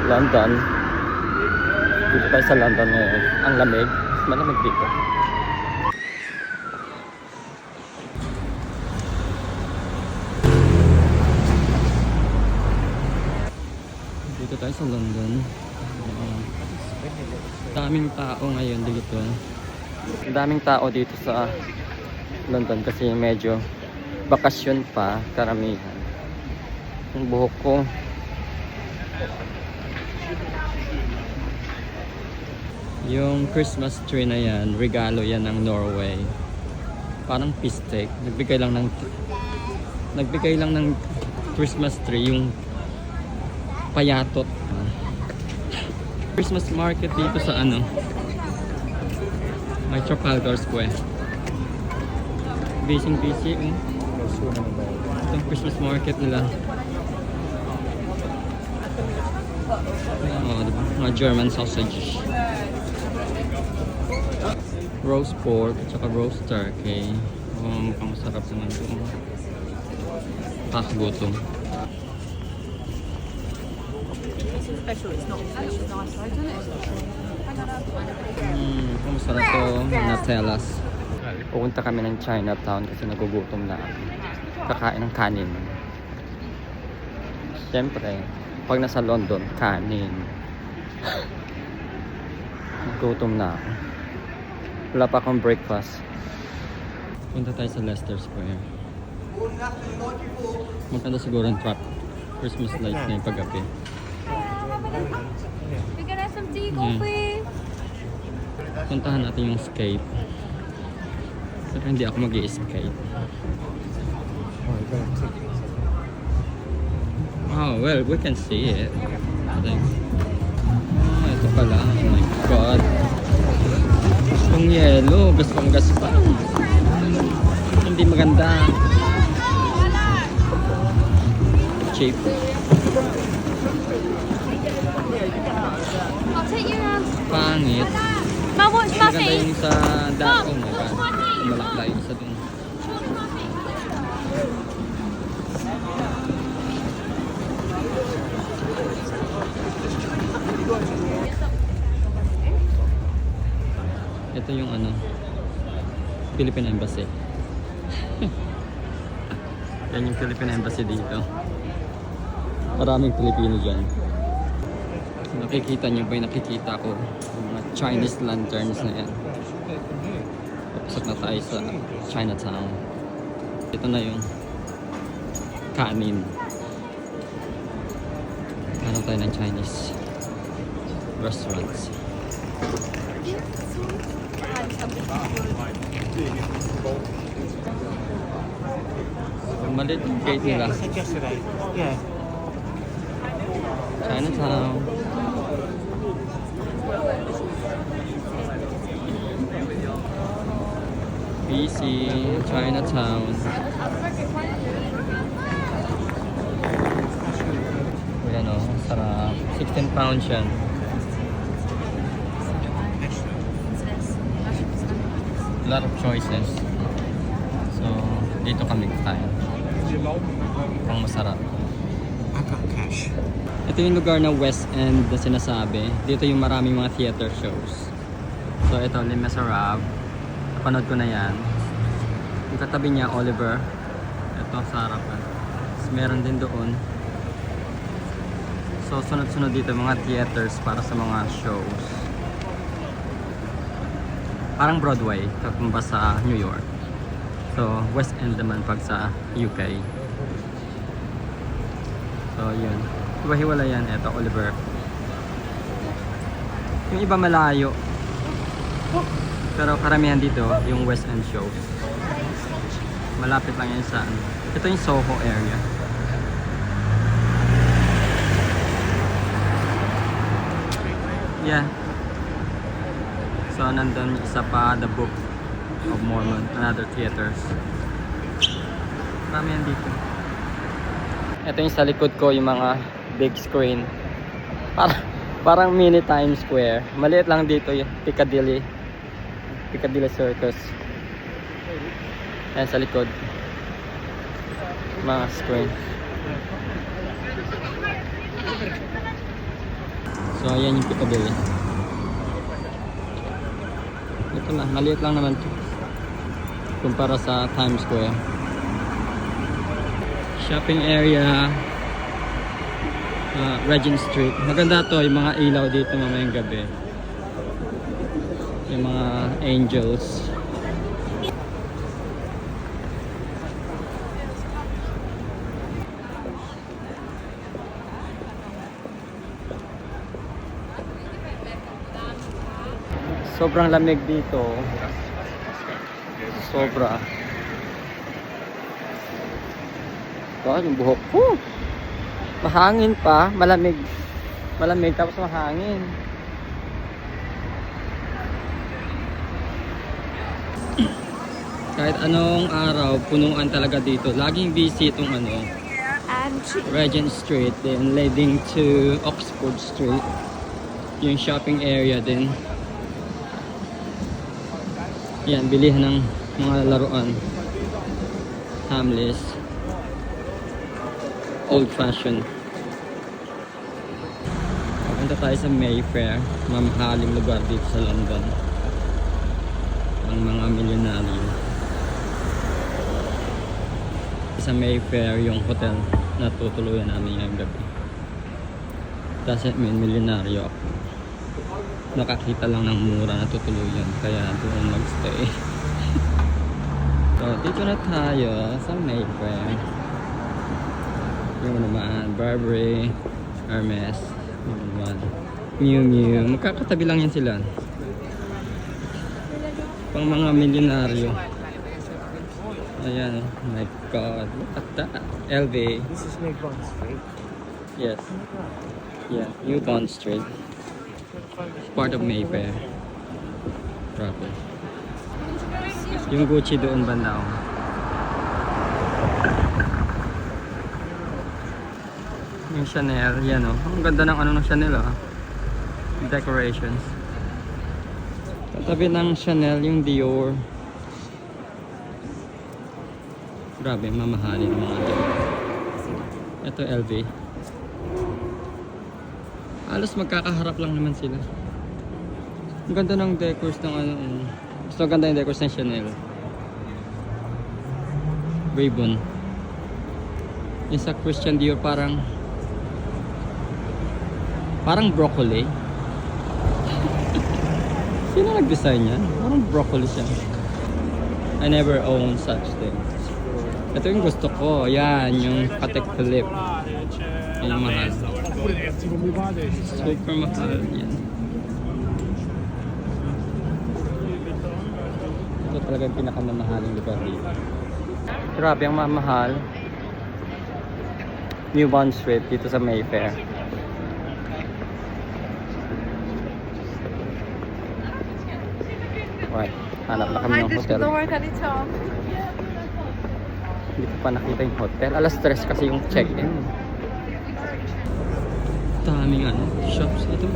London. Dito tayo sa London ngayon. Ang lamig. Malamig dito. Dito tayo sa London. Daming tao ngayon dito. Daming tao dito sa London kasi medyo bakasyon pa karamihan. Yung buhok ko. Yung Christmas tree na yan, regalo yan ng Norway. Parang pistek. Nagbigay lang ng Christmas tree yung payatot. Christmas market dito sa may Trafalgar Square. Busy. Itong Christmas market nila. Diba? Mga German sausage. Roast pork at saka roast turkey. Mukhang masarap naman ito. Kakagutom. Special, it's not special, nice, isn't it? Masarap to. Natellas. Pupunta kami ng Chinatown kasi nagugutom na. Kakain ng kanin. Siyempre, pag nasa London, kanin. Nagutom na ako. Wala pa akong breakfast. Punta tayo sa Leicester Square. Maganda siguro ang trap. Christmas lights na yung paggabi. We're gonna have some tea, coffee. Puntahan natin yung escape. Pero hindi ako mag-i-escape. Oh, well, we can see it. Ito pala. Oh my God. Yung yellow, gastong gaspang. Hindi maganda. Cheap. I'll take you now. Pangit. Mum, what's Maganda Muffy? yung sa dati. Oh my What's God. Muffy? Malakla yung sa dun. What's Muffy? Ito yung Philippine Embassy. Yan yung Philippine Embassy dito. Maraming Pilipino dyan. Nakikita nyo ba yung nakikita ko? Yung mga Chinese lanterns na yan. Papasok na tayo sa Chinatown. Ito na yung kanin. Hanap tayo ng Chinese restaurants. Malit yung gate nila. Chinatown. BC, Chinatown. Ayan o, sarap. 16 pounds yan. A lot of choices. So, dito kami kain. Ang masarap. I got cash. Ito yung lugar na West End na sinasabi. Dito yung maraming mga theater shows. So ito, Les Miserables. Napanood ko na yan. Yung katabi niya, Oliver. Ito sa harapan. Tapos meron din doon. So sunod-sunod dito mga theaters para sa mga shows. Parang Broadway, kakumba sa New York. So West End naman pag sa UK. So yun. Diba hiwala yan? Ito, Oliver. Yung iba malayo. Pero karamihan dito, yung West End shows. Malapit lang yan sa ito yung Soho area. Yeah. So nandun isa pa, The Book of Mormon, another theaters. Karamihan dito. Ito yung sa likod ko, yung mga big screen. Parang mini Times Square. Maliit lang dito yung Piccadilly Circus. Ayan sa likod. Mga screen. So, ayan yung Piccadilly. Ito lang, maliit lang naman to kumpara sa Times Square. Shopping area, Regent Street. Maganda to, yung mga ilaw dito mamayang gabi. Yung mga angels. Sobrang lamig dito. Sobra. Ito, yung buhok ko. Mahangin pa, malamig. Malamig tapos mahangin. Kahit anong araw, punuan talaga dito. Laging busy itong Regent Street, then leading to Oxford Street. Yung shopping area din. Yan, bilihan ng mga laruan. Hamleys. Old fashion. Punta tayo sa Mayfair. Mamahaling lugar dito sa London. Ang mga milyonaryo. Sa Mayfair yung hotel na tutuluyan namin ngayong gabi. Doesn't mean milyonaryo ako. Nakakita lang ng mura na tutuluyan, kaya doon magstay. So, dito na tayo sa Mayfair. Yung naman, Burberry, Hermes, yung naman, Miu Miu. Magkakatabi lang yan sila. Pang mga milyonaryo. Ayan, oh my god, look at that. LV. This is New Bond Street. Yes. Yeah, New Bond Street. Part of Mayfair. Proper. Yung Gucci doon banda. Oh. Yung Chanel, yan oh. Ang ganda ng ng Chanel ah. Decorations. Katabi ng Chanel yung Dior. Grabe, mamahalin ng mga Dior. Ito LV. Halos magkakaharap lang naman sila. Ang ganda ng decors ng mas maganda yung decors ng Chanel. Ribbon. Yung sa Christian Dior parang broccoli. Sino nag-design yan? Parang broccoli siya. I never owned such things. Ito yung gusto ko. Yan, yung Patek Philippe. Yan yung mahal. Super mahal yan. Ito talaga yung pinakamamahaling lugar dito. Grabe ang mamahal. New Bond Street dito sa Mayfair. Alright, hanap na kami ng hotel. Hindi ko pa nakita yung hotel. Alas 3 kasi yung check-in. Daming shops. Ito